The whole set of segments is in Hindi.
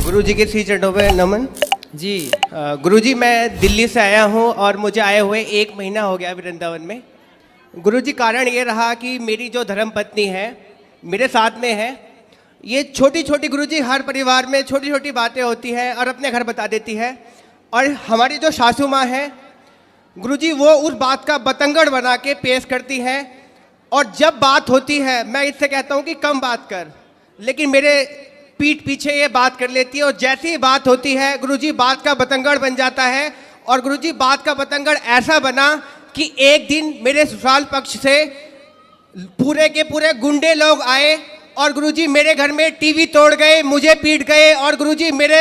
गुरुजी के श्री चरणों पे नमन जी। गुरुजी, मैं दिल्ली से आया हूँ और मुझे आए हुए 1 महीना हो गया वृंदावन में। गुरुजी, कारण ये रहा कि मेरी जो धर्मपत्नी है मेरे साथ में है। ये छोटी छोटी गुरुजी हर परिवार में छोटी छोटी बातें होती हैं और अपने घर बता देती है। और हमारी जो सासू माँ है गुरुजी, वो उस बात का बतंगड़ बना के पेश करती है। और जब बात होती है मैं इससे कहता हूँ कि कम बात कर, लेकिन मेरे पीठ पीछे ये बात कर लेती है। और जैसी ही बात होती है गुरुजी, बात का बतंगड़ बन जाता है। और गुरुजी, बात का बतंगड़ ऐसा बना कि एक दिन मेरे ससुराल पक्ष से पूरे के पूरे गुंडे लोग आए और गुरुजी मेरे घर में टीवी तोड़ गए, मुझे पीट गए। और गुरुजी, मेरे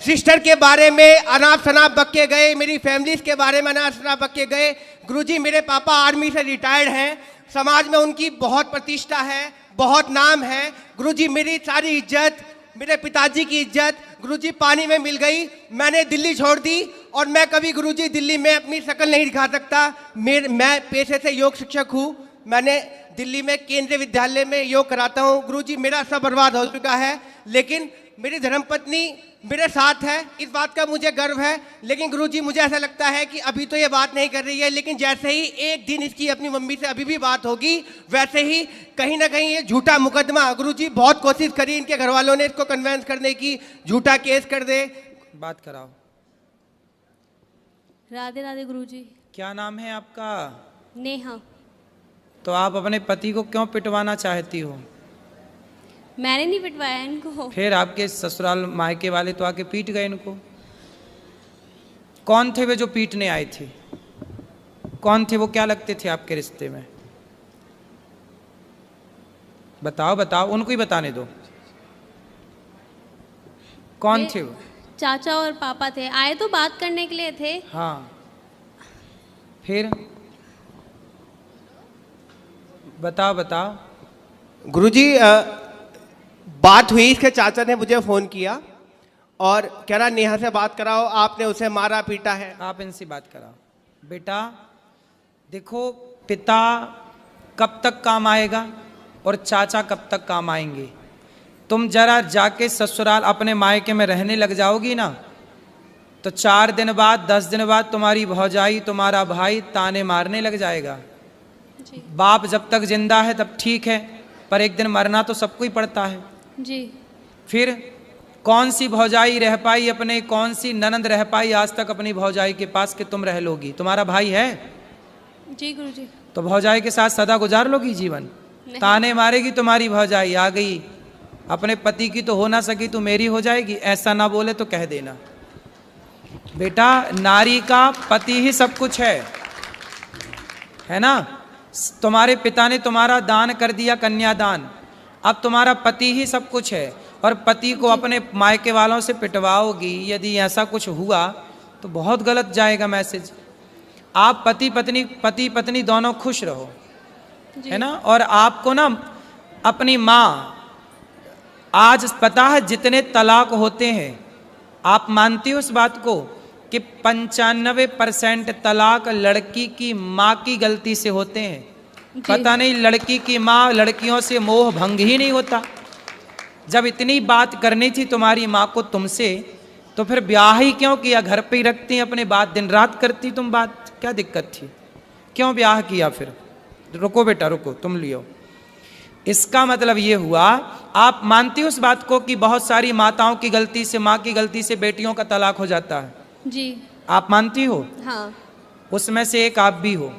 सिस्टर के बारे में अनाप शनाप बक के गए, मेरी फैमिलीज के बारे में अनाप शनाप बक के गए। गुरुजी, मेरे पापा आर्मी से रिटायर्ड हैं, समाज में उनकी बहुत प्रतिष्ठा है, बहुत नाम है। गुरुजी, मेरी सारी इज्जत, मेरे पिताजी की इज्जत गुरुजी पानी में मिल गई। मैंने दिल्ली छोड़ दी और मैं कभी गुरुजी दिल्ली में अपनी शक्ल नहीं दिखा सकता। मैं पेशे से योग शिक्षक हूँ। मैंने दिल्ली में केंद्रीय विद्यालय में योग कराता हूँ। गुरुजी, मेरा सब बर्बाद हो चुका है, लेकिन मेरी धर्मपत्नी मेरे साथ है, इस बात का मुझे गर्व है। लेकिन गुरुजी, मुझे ऐसा लगता है कि अभी तो ये बात नहीं कर रही है, लेकिन जैसे ही एक दिन इसकी अपनी मम्मी से अभी भी बात होगी, वैसे ही कहीं ना कहीं ये झूठा मुकदमा। गुरुजी, बहुत कोशिश करी इनके घर वालों ने इसको कन्वेंस करने की, झूठा केस कर दे। बात कराओ। राधे राधे गुरुजी। क्या नाम है आपका? नेहा। तो आप अपने पति को क्यों पिटवाना चाहती हो? मैंने नहीं पिटवाया इनको। फिर आपके ससुराल मायके वाले तो आके पीट गए इनको। कौन थे वे जो पीटने आए थे? कौन थे वो? क्या लगते थे आपके रिश्ते में? बताओ बताओ, उनको ही बताने दो। कौन थे वो? चाचा और पापा थे, आए तो बात करने के लिए थे। हाँ, फिर बताओ बताओ। गुरुजी, बात हुई, इसके चाचा ने मुझे फ़ोन किया और कह रहा नेहा से बात कराओ, आपने उसे मारा पीटा है। आप इनसे बात कराओ। बेटा देखो, पिता कब तक काम आएगा और चाचा कब तक काम आएंगे। तुम जरा जाके ससुराल अपने मायके में रहने लग जाओगी ना, तो 4 दिन बाद 10 दिन बाद तुम्हारी भौजाई, तुम्हारा भाई ताने मारने लग जाएगा। बाप जब तक जिंदा है तब ठीक है, पर एक दिन मरना तो सबको ही पड़ता है जी। फिर कौन सी भौजाई रह पाई अपने, कौन सी ननंद रह पाई आज तक अपनी भौजाई के पास कि तुम रह लोगी? तुम्हारा भाई है जी गुरुजी। तो भौजाई के साथ सदा गुजार लोगी जीवन? ताने मारेगी तुम्हारी भौजाई, आ गई अपने पति की तो हो ना सकी तो मेरी हो जाएगी। ऐसा ना बोले तो कह देना। बेटा, नारी का पति ही सब कुछ है ना। तुम्हारे पिता ने तुम्हारा दान कर दिया, कन्यादान, अब तुम्हारा पति ही सब कुछ है। और पति को अपने मायके वालों से पिटवाओगी, यदि ऐसा कुछ हुआ तो बहुत गलत जाएगा मैसेज। आप पति पत्नी दोनों खुश रहो, है ना। और आपको ना अपनी माँ, आज पता है जितने तलाक होते हैं, आप मानती हो इस बात को कि 95% तलाक लड़की की माँ की गलती से होते हैं? पता नहीं लड़की की माँ, लड़कियों से मोह भंग ही नहीं होता। जब इतनी बात करनी थी तुम्हारी माँ को तुमसे, तो फिर ब्याह ही क्यों किया? घर पे ही रखती अपने बात, दिन रात करती तुम बात, क्या दिक्कत थी? क्यों ब्याह किया फिर? रुको बेटा रुको, तुम लियो। इसका मतलब ये हुआ, आप मानती हो उस बात को कि बहुत सारी माताओं की गलती से, माँ की गलती से बेटियों का तलाक हो जाता है? जी। आप मानती हो? हाँ। उसमें से एक आप भी हो।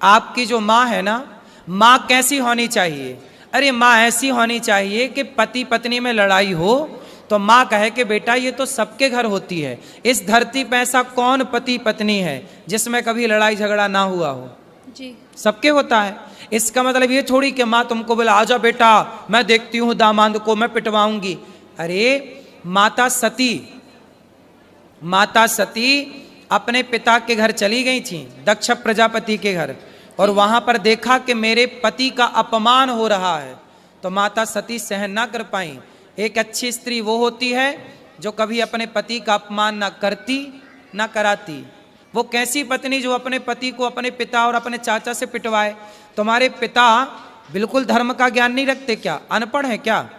आपकी जो माँ है ना, माँ कैसी होनी चाहिए? अरे माँ ऐसी होनी चाहिए कि पति पत्नी में लड़ाई हो तो माँ कहे कि बेटा ये तो सबके घर होती है, इस धरती पे ऐसा कौन पति पत्नी है जिसमें कभी लड़ाई झगड़ा ना हुआ हो? जी। सबके होता है। इसका मतलब ये थोड़ी कि माँ तुमको बोला आजा बेटा मैं देखती हूँ दामाद को मैं पिटवाऊंगी। अरे माता सती अपने पिता के घर चली गई थी, दक्ष प्रजापति के घर, और वहां पर देखा कि मेरे पति का अपमान हो रहा है, तो माता सती सहन ना कर पाई। एक अच्छी स्त्री वो होती है जो कभी अपने पति का अपमान ना करती ना कराती। वो कैसी पत्नी जो अपने पति को अपने पिता और अपने चाचा से पिटवाए? तुम्हारे पिता बिल्कुल धर्म का ज्ञान नहीं रखते क्या? अनपढ़ है क्या?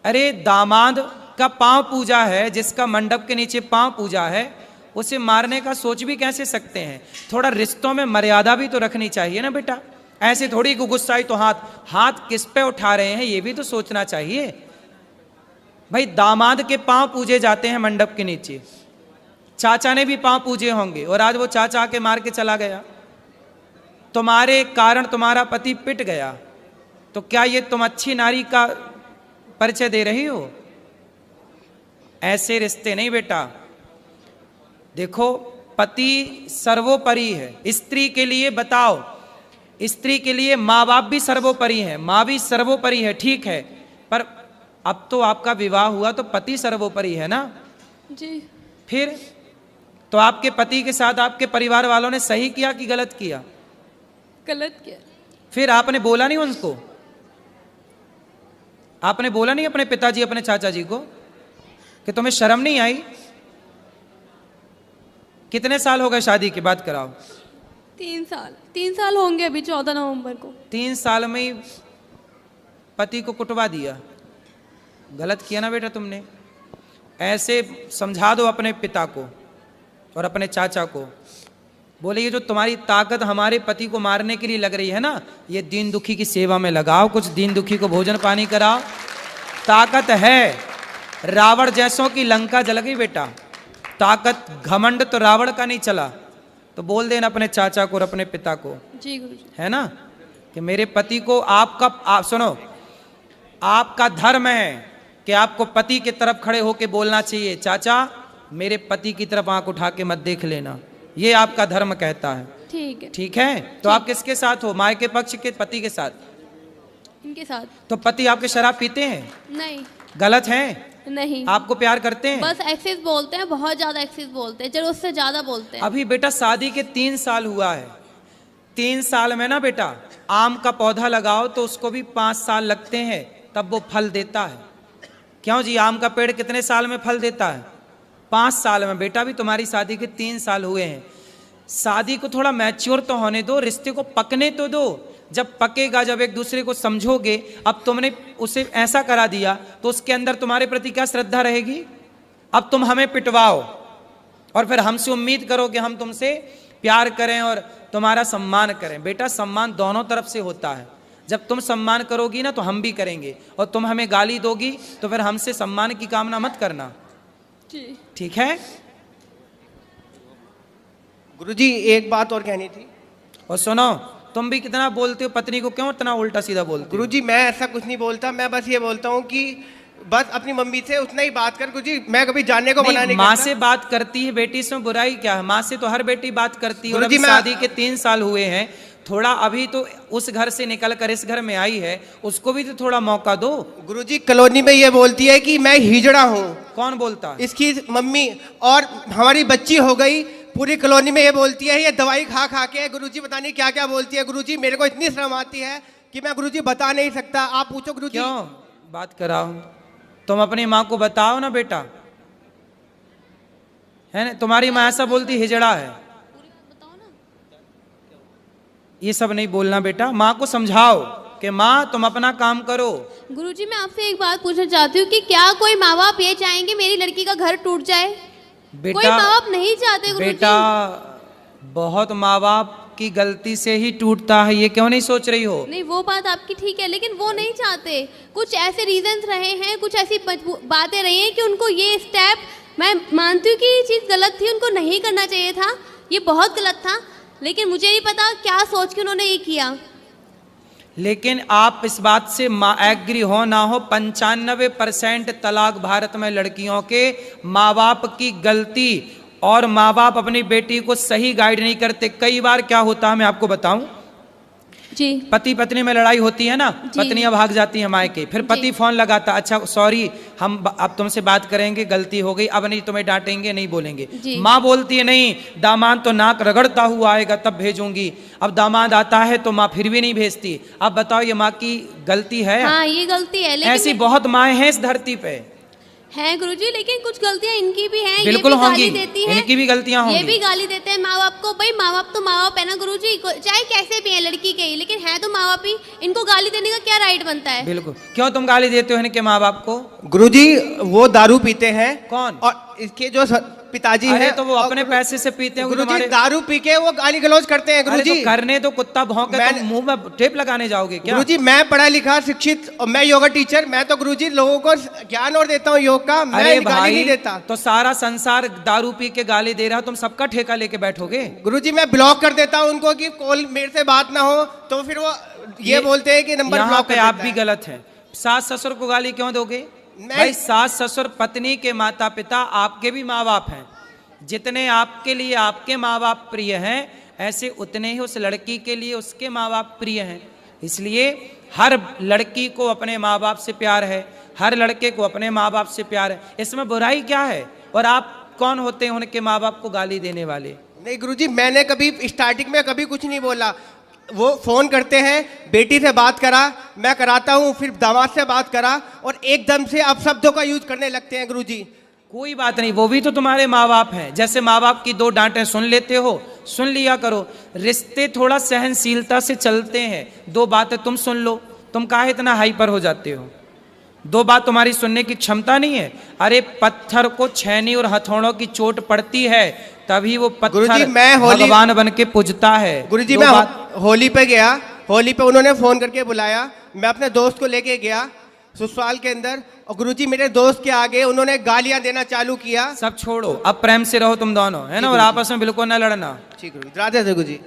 अरे दामाद का पांव पूजा है, जिसका मंडप के नीचे पांव पूजा है, उसे मारने का सोच भी कैसे सकते हैं? थोड़ा रिश्तों में मर्यादा भी तो रखनी चाहिए ना बेटा। ऐसे थोड़ी को गुस्साई तो हाथ किस पे उठा रहे हैं ये भी तो सोचना चाहिए भाई। दामाद के पांव पूजे जाते हैं मंडप के नीचे, चाचा ने भी पांव पूजे होंगे, और आज वो चाचा आके मार के चला गया, तुम्हारे कारण तुम्हारा पति पिट गया, तो क्या ये तुम अच्छी नारी का परिचय दे रही हो? ऐसे रिश्ते नहीं बेटा। देखो, पति सर्वोपरि है। स्त्री के लिए बताओ, स्त्री के लिए माँ बाप भी सर्वोपरि है, माँ भी सर्वोपरि है, ठीक है, पर अब तो आपका विवाह हुआ तो पति सर्वोपरि है ना जी। फिर तो आपके पति के साथ आपके परिवार वालों ने सही किया कि गलत किया? गलत किया। फिर आपने बोला नहीं उनको? आपने बोला नहीं अपने पिताजी अपने चाचा जी को कि तुम्हें शर्म नहीं आई? कितने साल हो गए शादी के बाद? कराओ 3 साल होंगे अभी 14 नवंबर को। 3 साल में ही पति को कुटवा दिया। गलत किया ना बेटा तुमने। ऐसे समझा दो अपने पिता को और अपने चाचा को, बोले ये जो तुम्हारी ताकत हमारे पति को मारने के लिए लग रही है ना, ये दीन दुखी की सेवा में लगाओ, कुछ दीन दुखी को भोजन पानी कराओ। ताकत है। रावण जैसों की लंका जल गई बेटा। ताकत घमंड तो रावण का नहीं चला। तो बोल देना अपने चाचा को और अपने पिता को, जी गुरुजी, है ना, कि मेरे पति को आप सुनो, आपका धर्म है कि आपको पति की तरफ खड़े होकर बोलना चाहिए, चाचा मेरे पति की तरफ आंख उठा के मत देख लेना, ये आपका धर्म कहता है। ठीक है। ठीक है, तो आप किसके साथ हो? माँ के पक्ष के पति के साथ? इनके साथ। तो पति आपके शराब पीते हैं? नहीं। गलत है? नहीं। आपको प्यार करते हैं? बस एक्सेस बोलते हैं, बहुत ज्यादा एक्सेस बोलते हैं, जरूरत से ज्यादा बोलते हैं। अभी बेटा शादी के 3 साल हुआ है। 3 साल में ना बेटा, आम का पौधा लगाओ तो उसको भी 5 साल लगते हैं, तब वो फल देता है। क्यों जी? आम का पेड़ कितने साल में फल देता है? 5 साल में। बेटा भी तुम्हारी शादी के 3 साल हुए हैं। शादी को थोड़ा मैच्योर तो होने दो, रिश्ते को पकने तो दो। जब पकेगा, जब एक दूसरे को समझोगे, अब तुमने उसे ऐसा करा दिया तो उसके अंदर तुम्हारे प्रति क्या श्रद्धा रहेगी? अब तुम हमें पिटवाओ और फिर हमसे उम्मीद करो कि हम तुमसे प्यार करें और तुम्हारा सम्मान करें। बेटा सम्मान दोनों तरफ से होता है। जब तुम सम्मान करोगी ना तो हम भी करेंगे, और तुम हमें गाली दोगी तो फिर हमसे सम्मान की कामना मत करना। जी। ठीक है? गुरुजी एक बात और कहनी थी। और सुनो, तुम भी कितना बोलते हो, पत्नी को क्यों इतना उल्टा सीधा बोलते हो? गुरुजी मैं ऐसा कुछ नहीं बोलता, मैं बस ये बोलता हूँ कि बस अपनी मम्मी से उतना ही बात कर। गुरुजी मैं कभी जानने को मना नहीं माँ करता। से बात करती है बेटी, इसमें बुराई क्या है? माँ से तो हर बेटी बात करती है। और गुरुजी अभी मैं- शादी के 3 साल हुए हैं, थोड़ा अभी तो उस घर से निकल कर इस घर में आई है, उसको भी तो थोड़ा मौका दो। गुरुजी कॉलोनी में ये बोलती है कि मैं हिजड़ा हूँ। कौन बोलता है? इसकी मम्मी, और हमारी बच्ची हो गई, पूरी कॉलोनी में ये बोलती है ये दवाई खा खा के। गुरुजी पता नहीं क्या क्या बोलती है। गुरुजी मेरे को इतनी शर्म आती है कि मैं गुरुजी बता नहीं सकता। आप पूछो गुरुजी। क्यों बात कराओ? तुम अपनी माँ को बताओ ना बेटा, है ना? तुम्हारी माँ ऐसा बोलती हिजड़ा है, ये सब नहीं बोलना बेटा। माँ को समझाओ कि माँ तुम अपना काम करो। गुरुजी मैं आपसे एक बात पूछना चाहती हूँ कि क्या कोई माँ बाप ये चाहेंगे मेरी लड़की का घर टूट जाए? कोई बेटा माँ बाप नहीं चाहते गुरुजी। बेटा बहुत माँ बाप की गलती से ही टूटता है, ये क्यों नहीं सोच रही हो? नहीं वो बात आपकी ठीक है, लेकिन वो नहीं चाहते। कुछ ऐसे रीजंस रहे हैं, कुछ ऐसी बातें रही हैं कि उनको ये स्टेप, मैं मानती हूँ कि ये चीज़ गलत थी, उनको नहीं करना चाहिए था, ये बहुत गलत था, लेकिन मुझे नहीं पता क्या सोच के उन्होंने ये किया। लेकिन आप इस बात से एग्री हो ना हो, 95% तलाक भारत में लड़कियों के माँ बाप की गलती, और माँ बाप अपनी बेटी को सही गाइड नहीं करते। कई बार क्या होता है मैं आपको बताऊं, जी। पति पत्नी में लड़ाई होती है ना, जी। पत्नियां भाग जाती हैं मायके, फिर पति जी। फोन लगाता, अच्छा सॉरी हम अब तुमसे बात करेंगे, गलती हो गई, अब नहीं तुम्हें डांटेंगे, नहीं बोलेंगे। जी। माँ बोलती है नहीं, दामाद तो नाक रगड़ता हुआ आएगा तब भेजूंगी। अब दामाद आता है तो माँ फिर भी नहीं भेजती। अब बताओ ये माँ की गलती है? हाँ ये गलती है, लेकिन ऐसी बहुत माएँ हैं इस धरती पे। हैं गुरुजी, लेकिन कुछ गलतियां इनकी भी हैं। बिल्कुल ये भी होंगी, गाली देती हैं, इनकी भी गलतियां ये होंगी। भी गाली देते हैं माँ बाप को। भाई माँ बाप तो माँ बाप है ना गुरुजी, चाहे कैसे भी है लड़की के ही, लेकिन है तो माँ बाप ही। इनको गाली देने का क्या राइट बनता है? बिल्कुल। क्यों तुम गाली देते हो इनके माँ बाप को? गुरुजी वो दारू पीते हैं। कौन? और इसके जो पिताजी अरे हैं तो वो अपने पैसे से पीते हैं गुरुजी, तुम्हारे। दारू पी के वो गाली गलौज करते हैं अरे गुरुजी। तो करने तो कुत्ता भौंके, मैं- तुम मुंह में टेप लगाने जाओगे क्या? गुरुजी मैं पढ़ा लिखा शिक्षित और मैं योगा टीचर, मैं तो गुरुजी लोगों को ज्ञान और देता हूँ योग का, मैं अरे गाली भाई नहीं देता। तो सारा संसार दारू पी के गाली दे रहा है, तुम सबका ठेका लेके बैठोगे? गुरुजी मैं ब्लॉक कर देता हूँ उनको कि कॉल मेरे से बात ना हो, तो फिर वो ये बोलते हैं कि नंबर यहाँ ब्लॉक पे कर आप देता भी है। गलत हैं। सास ससुर को गाली क्यों दोगे? मैं- भाई सास ससुर पत्नी के माता पिता आपके भी माँ बाप हैं। जितने आपके लिए आपके माँ बाप प्रिय हैं, ऐसे उतने ही उस लड़की के लिए उसके माँ बाप प्रिय हैं। इसलिए हर लड़की को अपने माँ बाप से प्यार है, हर लड़के को अपने माँ बाप से प्यार है। इसमें बुराई क्या है? और आप कौन होते हैं उनके माँ बाप को गाली देने वाले? नहीं गुरुजी मैंने कभी स्टार्टिंग में कभी कुछ नहीं बोला। वो फोन करते हैं, बेटी से बात करा, मैं कराता हूँ, फिर दामाद से बात करा, और एकदम से अब शब्दों का यूज करने लगते हैं गुरुजी। कोई बात नहीं, वो भी तो तुम्हारे माँ बाप हैं। जैसे माँ बाप की 2 डांटें सुन लेते हो, सुन लिया करो। रिश्ते थोड़ा सहनशीलता से चलते हैं। 2 बातें तुम सुन लो, तुम काहे इतना हाइपर हो जाते हो? 2 बात तुम्हारी सुनने की क्षमता नहीं है? अरे पत्थर को छेनी और हथौड़ों की चोट पड़ती है, तभी वो गुरुजी, पत्थर मैं भगवान बन के पूजता है। गुरुजी 2 मैं बात। होली पे गया, होली पे उन्होंने फोन करके बुलाया, मैं अपने दोस्त को लेके गया ससुराल के अंदर, और गुरुजी मेरे दोस्त के आगे उन्होंने गालियां देना चालू किया। सब छोड़ो, अब प्रेम से रहो तुम दोनों, है ना? और आपस में बिल्कुल ना लड़ना। ठीक गुरुजी, राधे राधे गुरुजी।